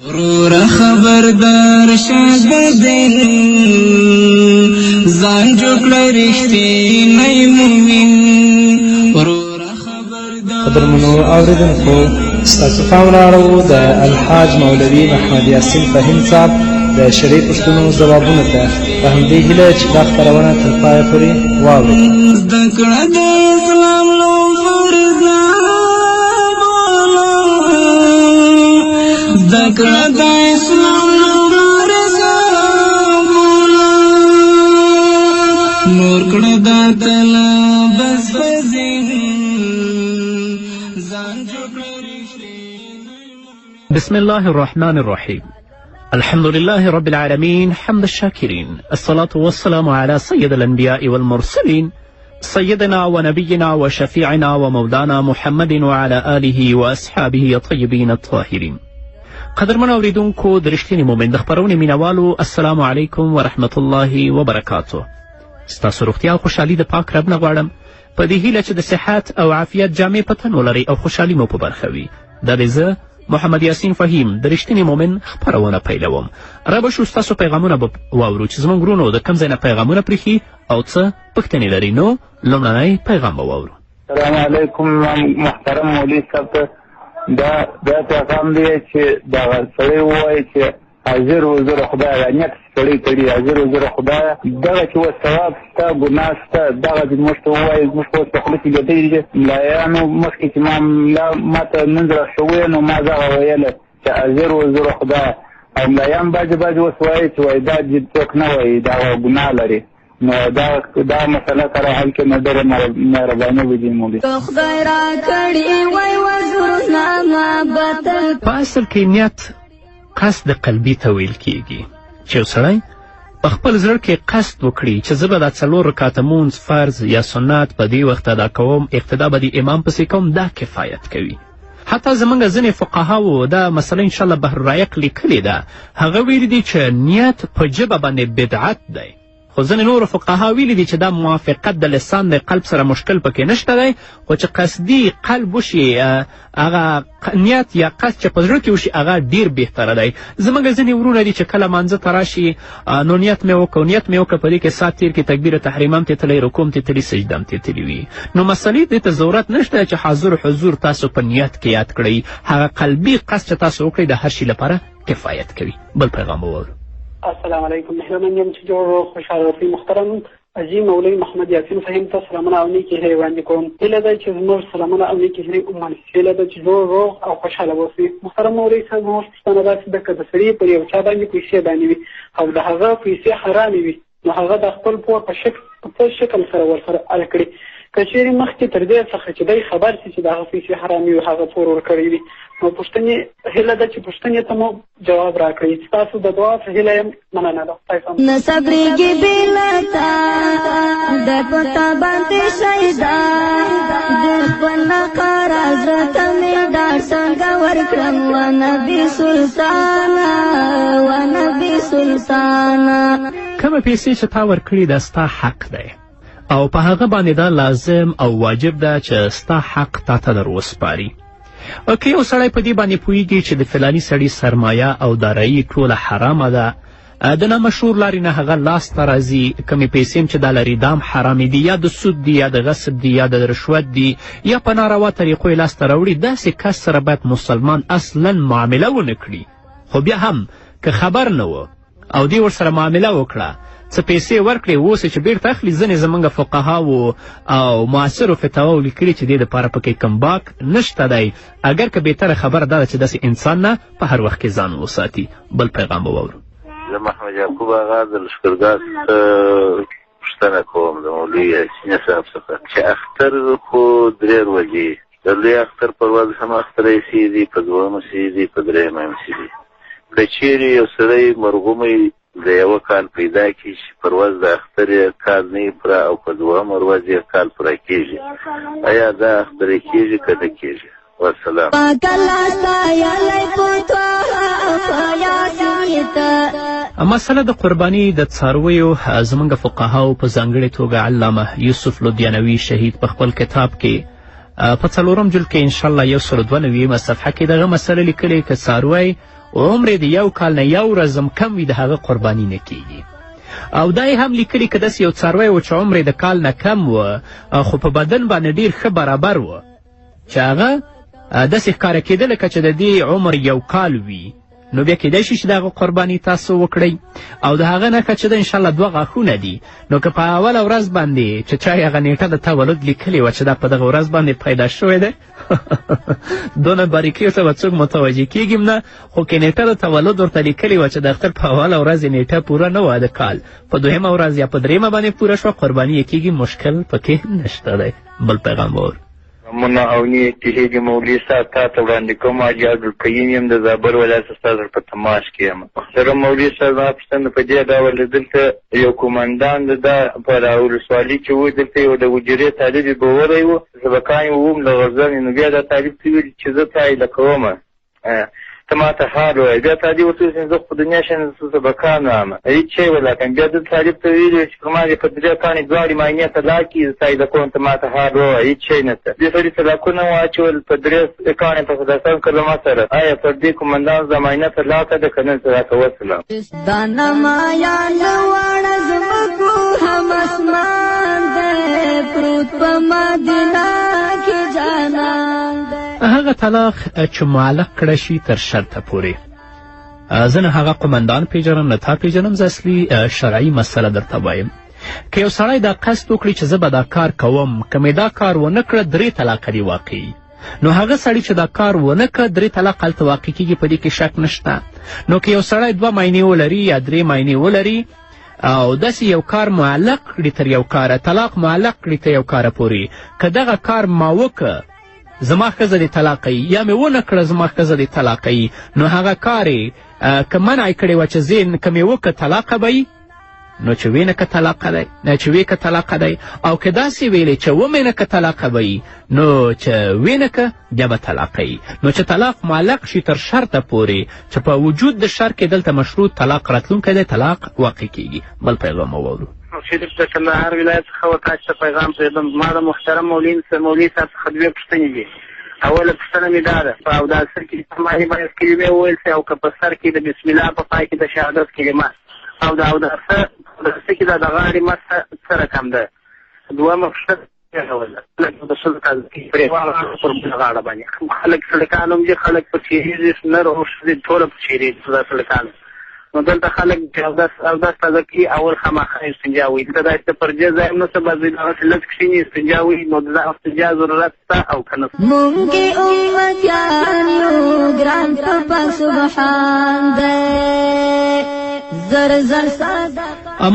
ورور خبردار شددین ځان جوړ رښتینی مومن ورور خبردار قدرمنو اوریدونکو ستاسو پام راوړو د الحاج مولوي محمد یاسین فهیم صاحب د شرعي پوښتنو ځوابونو ته په همدې هیله چې دا خپرونه تر پایه پورې واورئ. زده کړه د اسلام لو فرض نه زده کړه د اسلام لو فرض نور کړه د تلا بس فزین ځان جوړ بسم الله الرحمن الرحيم. الحمد لله رب العالمين حمد الشاكرين، الصلاة والسلام على سيد الأنبياء والمرسلين سيدنا ونبينا وشفيعنا ومولانا محمد وعلى آله وأصحابه الطيبين الطاهرين. قدرمن اوریدونکو د رښتیني مومن د خپرونې مینوالو السلام علیکم ورحمة الله وبرکاته. ستاسو روغتیا او خوشحالي د پاک رب نه غواړم په دې هیله چې د صحت او عافیت جامې په تن ولرئ او خوشحالي مو په برخه وي. دا دی زه محمد یاسین فهیم د رښتیني مومن خپرونه پیلوم. رابه شو ستاسو پیغامونه به واورو چې زموږ ورونو د کوم ځای نه پیغامونه پرېښي او څه پوښتنې لري. نو لومړنی پیغام به واورو. السلام علیکم محترم مولوي صاحب ته دا پیغام دی چې دغه سړی ووایي چې حاضر حضور خدایه نیت سړی کړي حاضر حضور خدایه دغه چې اوس ثواب شته ګناه شته دغه چې موږ ته ووایي زموږ په اوس په خوله کې ګډۍ دي ملایانو مخکې چې ما ته لمونځ راښوی نو ما دغه ویله چې حاضر حضور خدایه او ملایان بعضې اوس وایي چې وایي دا څوک نه وایي دغه ګناه لري نو دا مسله سره حل کې نه ډېره مهرباني وکړي مولوي. په اصل کې نیت قصد قلبي ته ویل کیږي چې یو سړی په خپل زړه کې قصد وکړي چې زه به دا 4 رکعته مونځ فرض یا سنت په دې وخت ادا کوم اقتدا به د امام پسې کوم دا کفایت کوي. حتی زموږ ځینې فقهاو دا مسله انشاءالله بحر الرایق لیکلې ده هغه ویلي دي چې نیت په ژبه باندې بدعت دی خو ځینې نورو فقها ویلي دي چې دا موافقت د لسان د قلب سره مشکل پکې نشته دی خو چې قصدي قلب وشي هغه نیت یا قصد چې په زړه کې وشي هغه ډېر بهتره دی. زموږ ځینې ورونه دي چې کله مانځه ته راشي نو نیت مې وکړه په دې کې سات تیر کې تکبیر تحریم هم تېتلی رکوع هم تېتلي سجده هم تېتلي وي نو مسلې دې ته ضرورت نشته چې حضور تاسو په نیت کې یاد کړئ هغه قلبي قصد چې تاسو وکړئ د هر شي لپاره کفایت کوي. بل پیغام وواورو. السلام علیکم مهربان یم چې جوړ خوشحال وفي محترم عظیم مولوي محمد یاسین فهیم ته سلامونه او نیکې هیلې وړاندې کوم. هیله ده چې زموږ سلامونه او نیکې هیلې ومني. هیله ده چې جوړ روغ او خوشحاله واوسئ. محترم مولوي صاحب زموږ پوښتنه داسې ده که د سړي پر یو چا باندې پیسې باندې وي او د هغه پیسې حرامې وي نو هغه د خپل پور په شکل سره ورسره اړ کړي که چیرې مخکې تر دې څخه چې دی خبر شي چې د هغه پیسې حرامې وي هغه پور ورکړی وي نو پوښتنې هیله ده چې پوښتنې ته مو جواب راکړئ. ستاسو د دعا په هیله یم مننه ده. نه صبرېږي بېلته د پتا باندې شیدا د خپل نقاره زړه ته مې ډاډ څنګه ورکړم و نبي سلطانه کومه پیسې چې تا ورکړي دا ستا حق دی او په هغه باندې دا لازم او واجب ده چې ستا حق تا ته در وسپاري. که یو سړی په دې باندې پوهیږي چې د فلاني سړي سرمایه او دارایي ټوله حرامه ده د نامشهور لارې نه هغه لاسته راځي کومې پیسې چې دا لري دا هم حرامې دي یا د سود دي یا د غصب دي یا د رشوت دي یا په ناروا طریقو یې لاسته راوړي داسې کس سره باید مسلمان اصلا معامله ونه کړي خو بیا هم که خبر نه و او دې ورسره معامله وکړه څه پیسې ورکړې اوس چې بیرته اخلي ځینې زموږ فقهاو او معاصرو فتواو لیکلي چې دې دپاره پکې کم باک نشته دی اگر که بهتره خبره دا ده چې داسې انسان نه په هر وخت کې ځان وساتي. بل پیغام به واورو. زه محمد یعقوب آغا د لښکرګاه څخه پوښتنه کوم د مولوي یاسین صاحب څخه چې اختر خو 3 ورځې د لوی اختر پر ورځ هم اختر ایسېږي په دویمه سېږي په درېیمه هم سېږي که چیرې یو سړی مرغومی د یوه کال پیدا کړي چې پر ورځ د اختر کال نه یې پوره او په دویمه ورځ یې کال پوره کېږي آیا دا اختر کېږي که نه کېږي؟ والسلام. مسله د قرباني د څارویو زموږ فقهاو په ځانګړې توګه علامه یوسف لودیانوي شهید په خپل کتاب کې په 4 جلد کې انشاءالله 192 صفحه کې دغه مسله لیکلې که څاروی عمر یې د 1 کال نه 1 ورځ هم کم وي د هغه قرباني نه کیږي. او دا یې هم لیکلي که داسې یو څاروی و چې عمر یې د کال نه کم و خو په بدن باندې ډېر ښه برابر و چې هغه داسې ښکاره کېده لکه چې د دې عمر 1 کال وي، نو بیا کېدای شي چې د هغه قرباني تاسو وکړئ. او د هغه نښه چې ده انشاءالله 2 غاښونه دي، نو که په اوله ورځ باندې چې چا هغه نیټه د تولد لیکلې وه چې دا په دغه ورځ باندې پیدا شوی دی دونه باریکیو ته به څوک متوجه کېږي نه، خو که نیټه د تولد ورته لیکلې وه چې د اختر په اوله ورځ یې نیټه پوره نه وه د کال، په 2مه ورځ یا په 3مه باندې پوره شوه، قرباني یې کېږي، مشکل پکې نشته دی. بل پیغام اور منا او نیتي هیږي مولوي صاحب تا ته وړاندې کوم. حاجي عبدالقیوم یم د زابل ولایت استاد په تماس کې یم. محترم مولوي صاحب زما پوښتنه په دې ډول دلته یو کومندان د په ولسوالي کې و، دلته یو د حجرې طالب بوری و، سبقان یې ووم له غزنې، نو بیا دا طالب ته ویل چې زه تایله کوم ته ما ته حال وایه. بیا طالب ورته ویل چې زه خو په دنیا شم سبقان وم، هېڅ شی ولاکم. بیا د طالب ته ویلي چې که ما دې په 3 کاڼې دواړې معاینې ته لا کړي زه تایله کوم، ته ما ته حال ووایه، هېڅ شی نشته. دې سړي طلاقونه واچول په 3 کاڼې په 15 کلمه سره. آیا پر دې کومندان زه معاینه ته لاته ده که نه؟ زه راته وسلم دا نمایان واړه زمکو هم اسمان دی پروت په مدینه کې جانان دی. هغه طلاق چې معلق کړه شي تر شرطه پورې. زه نه هغه قمندان پیژنم نه تا پیژنم، زه اصلي شرعي مسله درته وایم. که یو سړی دا قصد وکړي چې زه به دا کار کوم، که مې دا کار ونه کړه 3 طلاقه دي واقعي، نو هغه سړی چې دا کار ونه کړه 3 طلاق هلته واقع کېږي، په دې کې شک نشته. نو که یو سړی 2 معاینې ولري یا 3 معاینې ولري او داسې یو کار معلق کړي تر یو کاره، طلاق معلق کړي تر یو کاره پورې، که دغه کار ما وکړه زما ښځه دې طلاقوي یا مې ونه کړه زما ښځه دې طلاقوي، نو هغه کار یې که منع یې کړې وه چې که مې وکړه طلاقه به یي، نو چې ویې نه که طلاقه دی، چې ویې که طلاقه دی. او که داسې ویلې چې ومې نه که طلاقه به یي، نو چې ویې نه که بیا به طلاقه یي. نو چې طلاق معلق شي تر شرطه پورې چې په وجود د شر کې دلته مشروط طلاق راتلونکی دی، طلاق واقع کېږي. بل پیغام واورو. شریف د کندهار ولایت څخه وتاج ته پیغام پرېږدم. زما د محترم مولوي صاحب څخه 2 پوښتنې دي. اوله پوښتنه مې دا ده، په اوداسه کې سماحي باید کلمې وویل سي، او که په سر کې د بسم الله په پای کې د شهادت کلمه، او د اوداسه کې د غاړې مسح څه رقم ده. دویمه پوښتنه د ښځو تازګي پر بله غاړه باندې خلک سړکان هم دي، خلک په چیرېږي، نر او ښځې ټوله په چیرېږي دا سړکان. نو دلته خلک اودس تازه کوي، اول خامخا استنجا وایي. دلته داسې د پرجې ځای هم نشته، بعضې دغسې لږ کښېني استنجا وایي، نو د استنجا ضرورت شته او که نه؟ مونږ امتیان یو ګران پاک سبحان دی زر ساده.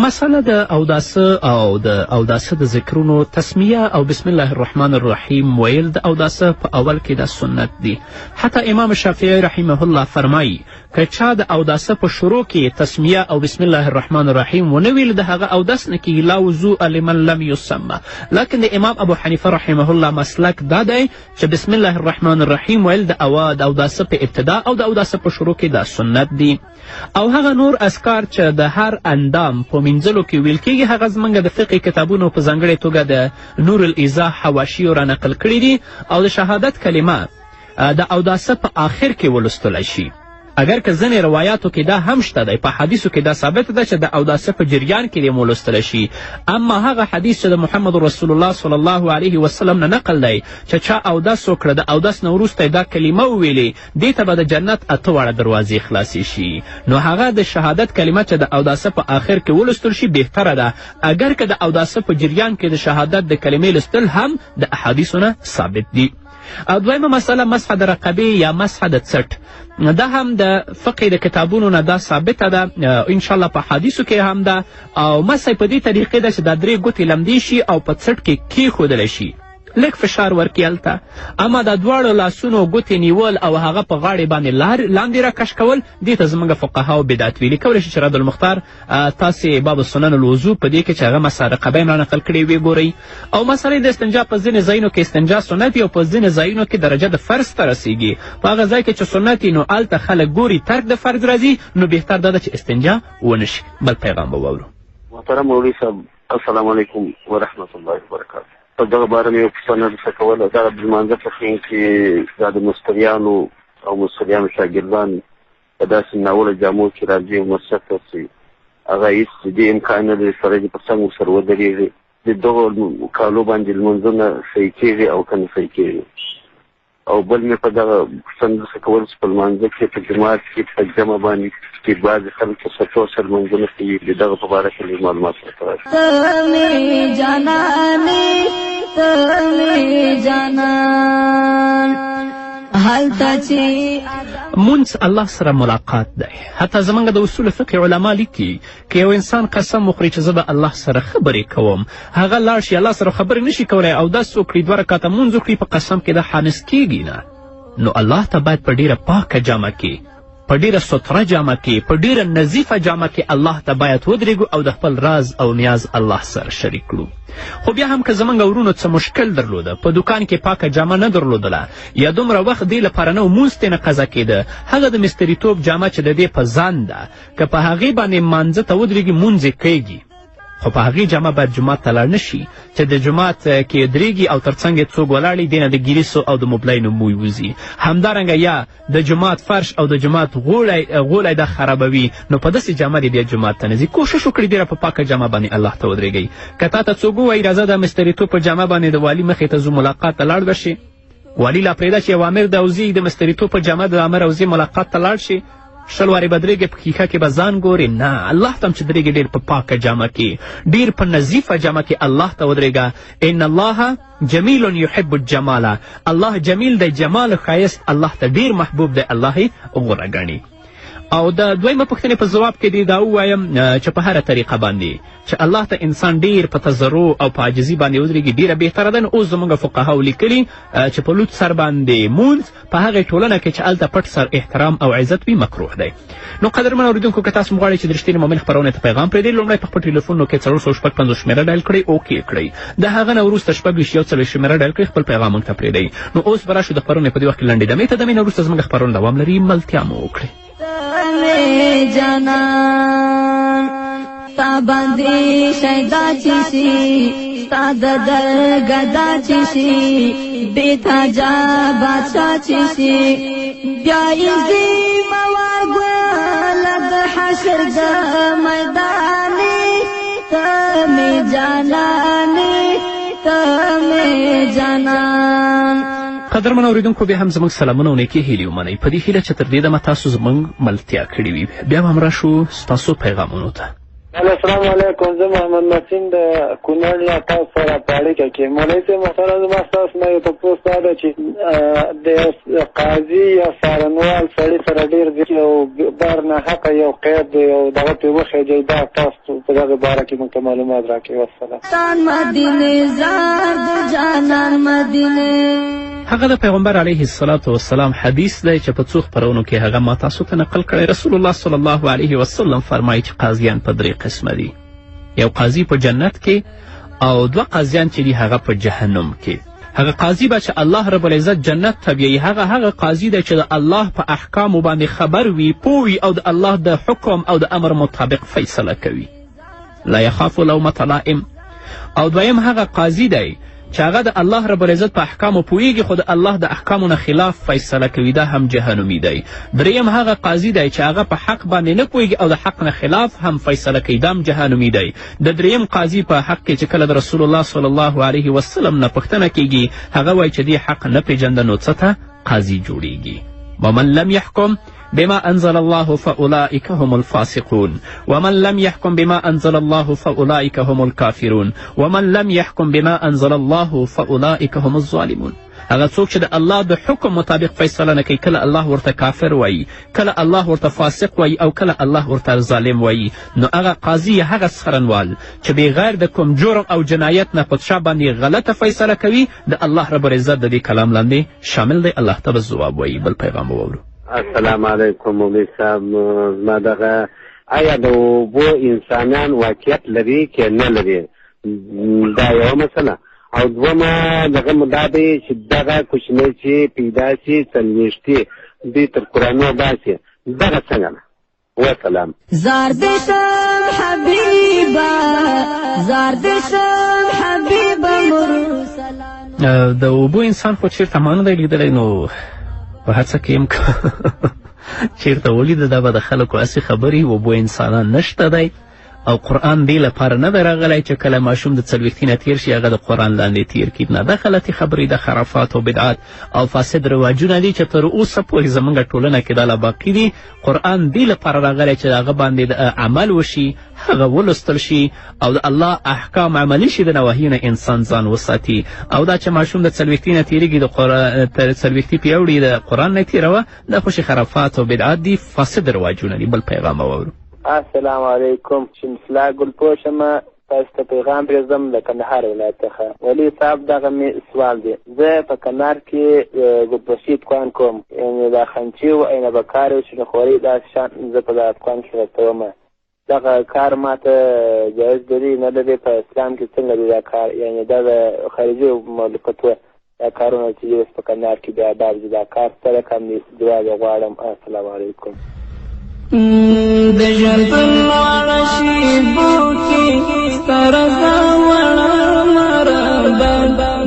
مسله د اوداسه او د اوداسه د ذکرونو تسمیه او بسم الله الرحمن الرحیم ویل د اوداسه په اول کې د سنت دی. حتی امام شافعی رحمه الله فرمایي که چا د اوداسه په شروع کې تسمیه او بسم الله الرحمن الرحیم ونه ویل، د هغه اودس نه کېږي، لا وضوء لمن لم یسمه. لکن د امام ابو حنیفه رحمه الله مسلک دا دی چې بسم الله الرحمن الرحیم ویل د اوداسه په ابتدا او د اوداسه په شروع کې د سنت دی. او هغه نور اذکار چې د هر اندام په مینځلو کې ویل کېږي، هغه زموږ د فقه کتابونو په ځانګړې توګه د نور الایضاح حواشیو را نقل کړي دي. او د شهادت کلمه د اوداسه په آخر کې ولوستلی شي، اگر که ځینې روایاتو کې دا هم شته دی، په حدیثو کې دا ثابت ده چې د اوداسه په جریان کې دې مولوستلی شي. اما هغه حدیث چې د محمد رسول الله صلی الله علیه وسلم نه نقل دی چې چا اودس وکړه، د اودس نه وروسته دا کلمه وویلې، دې ته به د جنت 8 واړه دروازې خلاصې شي. نو هغه د شهادت کلمه چې د اوداسه په آخر کې ولوستل شي بهتره ده، اگر که د اوداسه په جریان کې د شهادت د کلمې لوستل هم د احادیثو نه ثابت دي. دویمه مسله مسح د رقبې یا مسح د څټ، دا هم د فقه د کتابونو نه دا ثابته ده، انشاءالله په حدیثو کې هم ده. او مسح په دې طریقې ده چې دا 3 ګوتې لمدې شي او په څټ کې کیښودلی شي، لږ فشار ورکړي هلته. اما د 2 لاسونو ګوتې نیول او هغه په غاړې باندې لاندې راکش کول، دې ته زموږ فقهاو بدعت ویلي. کولی شي چې رد المختار تاسې باب السنن الوضو په دې کې چې هغه مسح رقبه یې را نقل کړې ویې ګورئ. او مسئلې د استنجا په ځینې ځایونو کې استنجا سنت او په ځینې ځایونو کې درجه د فرض ته رسیږي. په هغه ځای کې چې سنت نو هلته خلک ګوري ترک د فرض راځي، نو بهتر دا ده چې استنجا ونه شي. بل پیغام به واورو. محترم مولوي صاحب السلام علیکم ورحمة الله وبرکاته. په دغه باره مې یو پوښتنه درته کوله، دا د لمانځه په ښین کې دا د مستریانو او مستریانو شاګردان په داسې ناوړه جامو کې راځي او مسجد ته ورځي، هغه هېڅ دې امکان نه لري سړی دې په څنګ ورسره ودرېږي، د دغو کالو باندې لمونځونه صحیح کېږي او که نه صحیح کېږي. او بل مې په دغه پوښتنه داسې کول چې په لمانځه کې په جومات کې په جمع باندې چې بعضې خلک په سټو سره لمونځونه کوي، د دغه په باره کې لږ معلومات راته راشي. مونځ الله سره ملاقات دی. حتی زمونږ د اصول فقه علما لیکي که یو انسان قسم وخوري چې زه به الله سره خبرې کوم، هغه لاړ شي الله سره خبرې نشي کولی او داسې وکړي 2 رکعته مونځ وکړي، په قسم کې د حانس کېږي نه. نو الله ته باید په ډیره پاکه جامه کې، په ډیره ستره جامه کې، په ډیره نظیفه جامه کې الله ته باید ودرېږو او د خپل راز او نیاز الله سره شریک کړو. خو بیا هم که زموږ ورونو څه مشکل درلوده، په دوکان کې پاکه جامه نه درلودله یا دومره وخت دې لپاره نه و مونځ ترې نه قضا کېده، هغه د مستریتوب جامه چې د دې په ځان ده، که په هغې باندې مانځه ته ودرېږي مونځ یې کیږي، خو په هغې جامه باید جومات ته لاړ نه شي چې د جومات کې درېږي او تر څنګ یې څوک ولاړي، دې نه د ګیریسو او د موبلینو موی وځي. همدارنګه یا د جومات فرش او د جومات غولی دا خرابوي، نو په داسې جامه دې بیا جومات ته نه ځي. کوښښ وکړئ ډېره په پاکه جامه باندې الله ته ودرېږئ. که تا ته څوک ووایي راځه د مستریتوب په جامه باندې د والي مخې ته ځو ملاقات ته لاړ به شي، والي لا پرېږده چې یو امیر د اوزي د مستریتوب په جامه د امر اوزي ملاقات ته لاړ شي، 100 وارې به درېږې په ښیښه کې به ځان ګورې. نه، الله ته هم چې درېږې ډېر په پاکه جامه کې، ډېر په نظیفه جامه کې الله ته ودرېږه. ان الله جمیل یحب الجماله، الله جمیل دی، جمال ښایست الله ته ډېر محبوب دی، الله یې غوره ګڼي. او د دویمه پوښتنې په ځواب کې دې دا ووایم چې په هره طریقه باندې چې الله ته انسان ډیر په تضرع او په عاجزي باندې ودرېږي ډیره بهتره ده. نو اوس زموږ فقهاو لیکلي چې په لوڅ سر باندې مونځ په هغې ټولنه کې چې هلته پټ سر احترام او عزت وي مکروه دی. نو قدرمن اورېدونکو که تاسو غواړئ چې د رښتینې مؤمن خپرونې ته پیغام پرېږدئ، لومړی په خپل ټلیفونو کې 455 شمېره ډایل کړئ، اوکې کړئ. د هغه نه وروسته 26 شمېره ډایل کړئ، خپل پیغام موږ ته پرېږدئ. نو اوس به راشو د خپرونې په دې وخت کې لنډې دمې ته. دمې نه وروسته زموږ خپرونه دوام لري، ملتیا مو وکړئ. جانان تا باندې شیدا چی شي، ستا د درګدا چی شي، بیتا جا بادشاہ چی شي، بیا ایزی مواګل د حشر د میدانې، ته می جانانې، ته می جانان. قدرمن اورېدونکو بیا هم زموږ سلامونه او نیکې هیلې ومنئ، په دې هیله چې تر دې دمه تاسو زموږ ملتیا کړې وي. بیا به هم راشو ستاسو پیغامونو ته. السلام علیکم، زه محمد نسیم د کونړ نه تاسو سره په اړیکه کې. مولوي صاحب محترم، زما ستاسو نه یو تپوس دا ده چې د قاضي یا څارنوال سړي سره ډېر او بار نه حقه یو قید دی او دغه پرې وخېږئ، دا تاسو په دغه باره کې موږ ته معلومات راکړئ. والسلام. هغه د پیغمبر علیه السلام حدیث دی چې په څو خپرونو کې هغه ما تاسو ته نقل کړی. رسول الله صلی الله علیه وسلم فرمایي چې قاضیان په 3 قسمه دي. یو قاضي په جنت کې او 2 قاضیان چې دي هغه په جهنم کې. هغه قاضي به چې الله رب العزت جنت ته بیایي، هغه قاضي دی چې د الله په احکامو باندې خبر وي، پوه وي او د الله د حکم او د امر مطابق فیصله کوي. لا یخاف لومة لائم. او دویم هغه قاضي دی چې هغه د الله رب العزت په احکامو پوهیږي خو د الله د احکامو نه خلاف فیصله کوي، دا هم جهنمی دی. دریم هغه قاضي دی چې هغه په حق باندې نه پوهیږي او د حق نه خلاف هم فیصله کوي، دا هم جهنمی دی. د دریم قاضي په حق کې چې کله د رسول الله صلی الله علیه وسلم نه پوښتنه کیږي، هغه وایي چې دې حق نه پیژنده نو څه ته قاضي جوړیږي. ومن لم يحكم بما أنزل الله فأولئك هم الفاسقون ومن لم يحكم بما أنزل الله فأولئك هم الكافرون ومن لم يحكم بما أنزل الله فأولئك هم الظالمون. هغه څوک چې د الله د حکم مطابق فیصله نه کوي، کله الله ورته کافر وایي، کله الله ورته فاسق وایي او کله الله ورته ظالم وایي، نو هغه قاضي هغه څرنوال چې بغیر د کوم جرم او جنایت نه په چا باندې غلطه فیصله کوي، د الله رب العزت د دې کلام لاندې شامل دی. الله ته به ځواب وایي. بل پیغام وورو. السلام علیکم مولوي صاحب، زما دغه آیا د اوبو انسانان واقعیت لري که نه لري؟ دا یوه مسله. او دومه دغه مدا دی چې دغه کوچنی چې پیدا شي 40 دوی تر قرآنو باسي، دغه څنګه ده؟ وسلام. زار دې شم حبیبه، زار دې شم حبیبه مرسلان. د اوبو انسان خو چېرته ما نه دی لیدلی، نو په هڅه کې یم چېرته ولیده دا به د خلکو هسې خبرې و بو انسانان نشته دی او قرآن دې لپاره نه دی راغلی چې کله ماشوم د 40 نه تیر شي هغه د قرآن لاندې تیر کړي نه دا غلطې خبرې د خرافات او بدعات او فاسد رواجونه دي چې تر اوسه پورې زموږ ټولنه کې دا لا باقي دي قرآن دې لپاره راغلی چې د هغه باندې د عمل وشي هغه ولوستل شي او د الله احکام عملي شي د نواهیو نه انسان ځان وساتي او دا چې ماشوم د 40 نه تیریږي تر 40 پیوړي د قرآن نه تیروه دا خو خرافات او بدعات دي فاسد رواجونه دي بل پیغام واورو السلام علیکم شمسلا ګلپوش یم تاسو ته پیغام پرېږدم د کندهار ولایت څخه ولي صاحب دغه مې سوال دی زه په کندهار کې ګلپوشي دکان کوم یعنې دا خنچي و عینه بکار و شینخوري داسې شیان زه په دغه دکان کې رسوم دغه کار ماته جایز لري نه لري په اسلام کې څنګه دی دا کار یعنې دا د خارجي مملکتو دا کارونه چې اوس په کندهار کې بیا باب دي دا کار سره کم دی جواب غواړم السلام علیکم د ژوندون واړه شېبو کې ستره وړه مربه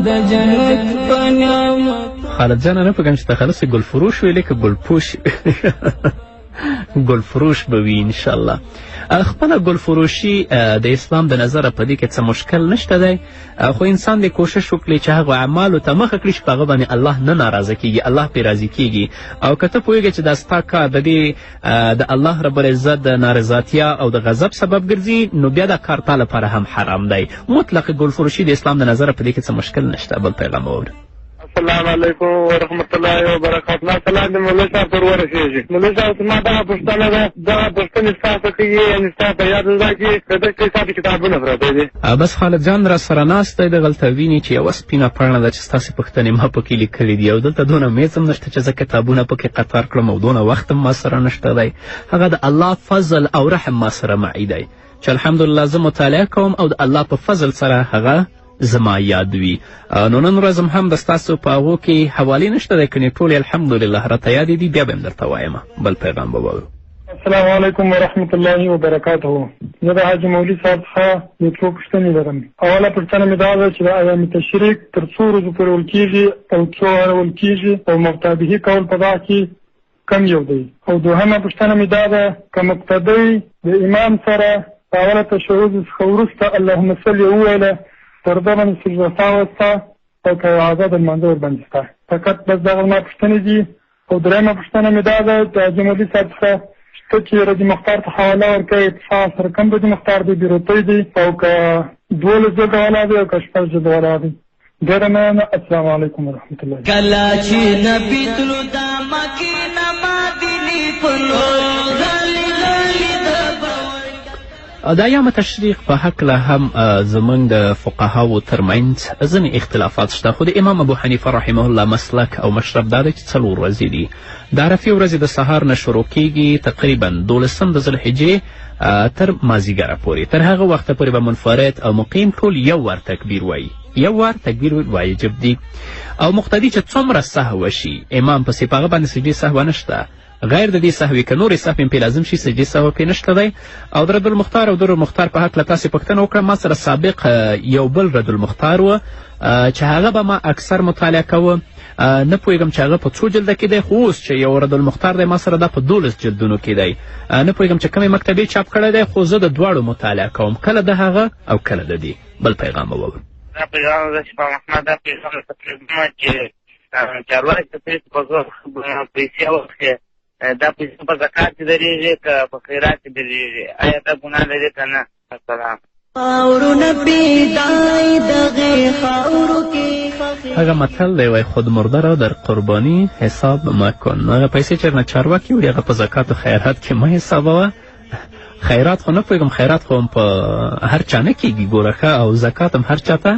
د جنت په نعمت خالد جانه نه پوهېږم چې تخلص یې ګلفروش ویلې که ګلپوش ګلفروش به وي انشاءالله خپله ګلفروشي د اسلام د نظره په دې کې څه مشکل نشته دی خو انسان دې کوشش وکړي چې هغو اعمالو ته مخه کړي چې په هغه باندې الله نه ناراضه کېږي الله پرې راضي کېږي او که ته پوهېږې چې دا ستا کار د دې د الله رب العزت د نارضاتیا او د غضب سبب ګرځي نو بیا دا کار تا لپاره هم حرام دی مطلق ګلفروشي د اسلام د نظره په دې کې څه مشکل نشته بل پیغام واوره السلام علیکم ورحمت الله وبرکاتہ سلام د مولوي صاحب پر ورسېږي مولوي صاحب زما دغه پوښتنه ده دغه پوښتنې ستاسو کوي یعنې ستا په یاد ده چې که دغه کې ستاسو کتابونه پراته دي بس خالد جان را سره ناست دی دغلته ویني چې یوه سپینه پاڼه ده چې ستاسې پوښتنې ما پکې لیکلي دي او دلته دونه میز هم نشته چې زه کتابونه پکې قطار کړم او دونه وخت هم ما سره نشته دی هغه د الله فضل او رحم ما سره معی دی چې الحمدلله زه مطالعه کوم او د الله په فضل سره هغه زما یاد وي نو نن ورځ هم د ستاسو په هغو کې حوالې نشته دی کنې ټولې الحمدلله راته یادې دي بیا به هم درته وایم بل پیغام به واورو السلام علیکم ورحمت الله وبرکاتہ زه د حاجي مولوي صاحب څخه یو څو پوښتنې لرم اوله پوښتنه مې دا ده چې د ایام تشریق تر څو ورځو پورې ول کېږي او څو اړول کېږي او مقتدي کول په دغه کې کم یو دی او دوهمه پوښتنه مې دا ده که مقتدی د امام سره په اوله تشهد څخه وروسته اللهم صل وویله پر ده باندې سجده ساوسته او که اعاده د لمانځه ورباندې شته فقط بس دغه زما پوښتنې دي او درېیمه پوښتنه مې دا ده د حاجي مولوي صاحب څخه شته چې رضي مختار ته حواله ورکوي په سره کم رضي مختار دی بیروتی دی او که 12 جلده والا دی او که 6 جلده والا دی ډېره مننه السلام علیکم ورحمت الله کله چې نبي تلو دا مکې نه مدینې په لور غلي غلي د ایام تشریق په هکله هم زموږ د فقهاو ترمنځ ځینې اختلافات شته خو د امام ابو حنیفه رحمه الله مسلک او مشرب دا دی چې 4 ورځې دي د عرفې ورځې د سهار نه شروع کیږي تقریبا 12 د ذوالحجې تر مازدیګره پورې تر هغه وخته پورې به منفرد او مقیم ټول یو ور تکبیر وایي یو ور تکبیر واجب دی او مقتدي چې څومره سهو شي امام پسې په هغه باندې سجدې سهوه نشته غیر د دې سهوي که نورې سهو پې لازم شي سجدې سهوه پې نشته دی او د رد المختار او در المختار په هکله تاسې پوښتنه وکړه ما سره سابق یو بل رد المختار و چې هغه به ما اکثر مطالعه کوه نه پوهېږم چې هغه په څو جلده کې دی خو اوس چې یو رد المختار دی ما سره دا په 12 جلدونو کې دی نه پوهېږم چې کومې مکتبې چاپ کړی دی خو زه د دواړو مطالعه کوم کله د هغه او کله د دې بل پیغام به واورو دا پیغام ده چې په محمد دا پیغام تقریبا چې چارواکي ته په زور پیسې واخلي دا پیسې په زکات کې درېږي که په خیرات کې درېږي آیا دا ګناه لري که نه السلام هغه متل دی وای خود مرده را در قربانی حساب مکن هغه پیسې چې نه چارواکي وړي هغه په زکات و خیرات کې مه حسابوه خیرات خو نه پوهېږم خیرات خو هم په هر چا نه کېږي ګوره ښه او زکات هم هر چا ته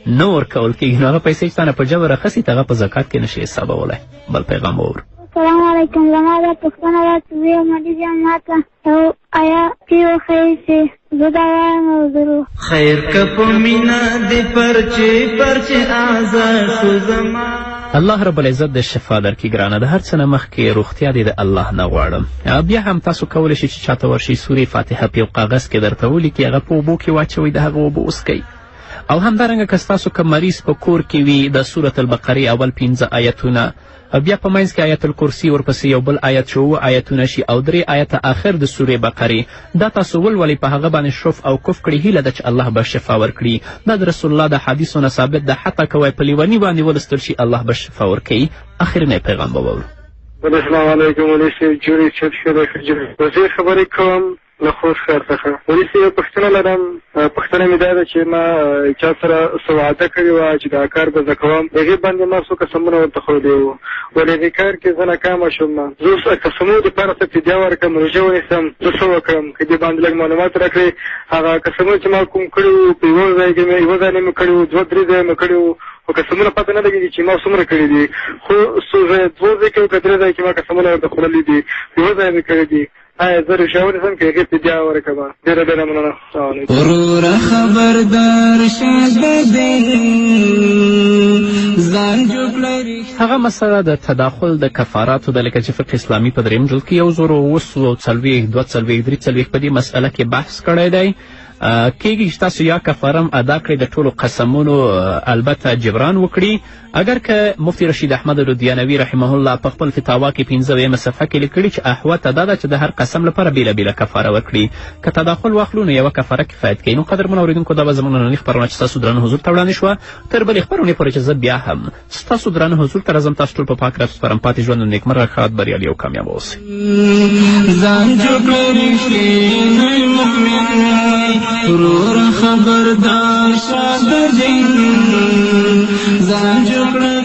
نه ورکول کېږي نو هغه پیسې چې تا نه په جبر اخیستي ته هغه په زکات کې نشي حسابولی بل پیغام واورو السلام علیکم زما دا پوښتنه ده چې زه یم مولوي جان ماته یو آیات وښیي چې زه دا وایم او ضرور خیر که په مینه دې پرچې پرچې آزاد شو زما الله رب العزت د شفا درکړي ګرانه د هر څه نه مخکې روغتیا دې د الله نه غواړم بیا هم تاسو کولی شئ چې چاته ورشي سورې فاتحه په یو کاغذ کې درته ولیکي هغه په اوبو کې واچوئ د هغه اوبه وڅکئ او همدارنګه که ستاسو که مریض په کور کې وي د سورة البقرې اول 15 آیتونه بیا په منځ کې آیت الکرسي ورپسې یو بل آیت چې 7 آیتونه شي او 3 آیته آخر د سورې بقرې دا تاسو ولولئ په هغه باندې شف او کف کړي هیله ده چې الله به شفا ورکړي دا د رسول الله د حدیثو نه ثابت ده حتی که وایي په لیوني باندې ولستل شي الله به شفا ورکوي اخرنی پیغام به واورو السلام علیکم ولي صاحب جوړې چت ښه زه خبرې کوم له خوست ښار څخه ولي صاحب یو پوښتنه لرم پوښتنه مې دا ده چې ما چا سره څه وعده کړې وه چې دا کار به زه کوم هغې باندې ما څو قسمونه ورته ښودلي وو ولې دې کار کې زه ناکامه شوم زه اوس قسمونو دپاره څه فدیه ورکړم روژه ونیسم زه څه وکړم که دې باندې لږ معلومات راکړې هغه قسمونه چې ما کوم کړي وو په یوه ځای نه مې کړي وو 2-3 ځایه مې کړي وو خو قسمونه پته نه لګېږي چې ما څومره کړي دي خو 2 ځای کې او که 3 ځای کې ما قسمونه ورته خوړلي دي په یوه ځای مې کړي دي آیا زه روژه ونیسم که هغې فدیه ورکړم ډېره ډېره مننه السلام علیکم وروره خبردار شه د دین ځان جوړ لري هغه مسله د تداخل د کفاراتو ده لکه چې فقه اسلامي په 3 جلد کې 1943 په دې مسئله کې بحث کړی دی کېږي چې تاسو یا کفارم ادا کړئ د ټولو قسمونو البته جبران وکړي اگر که مفتی رشید احمد لودیانوي رحمه الله په خپل فتاوا کې 15 صفحه کې لیکلي چې احوته دا ده چې د هر قسم لپاره بېله کفاره ورکړي که تداخل واخلو نو یوه کفاره کفایت کوي نو قدرمنو اورېدونکو دا به زموږ نننۍ خپرونه چې ستاسو درانه حضور ته وړاندې شوه تر بلې خپرونې پورې چې زه بیا هم ستاسو درانه حضور ته راځم تاسو ټول په پاک رب سپارم پاتې ژوند و نیکمرغه ښاد بریالي او کامیابه اوسئ ځان جوړ کړی رښتینی مؤمن ورور خبردار شه د دین ځان جوړ کړی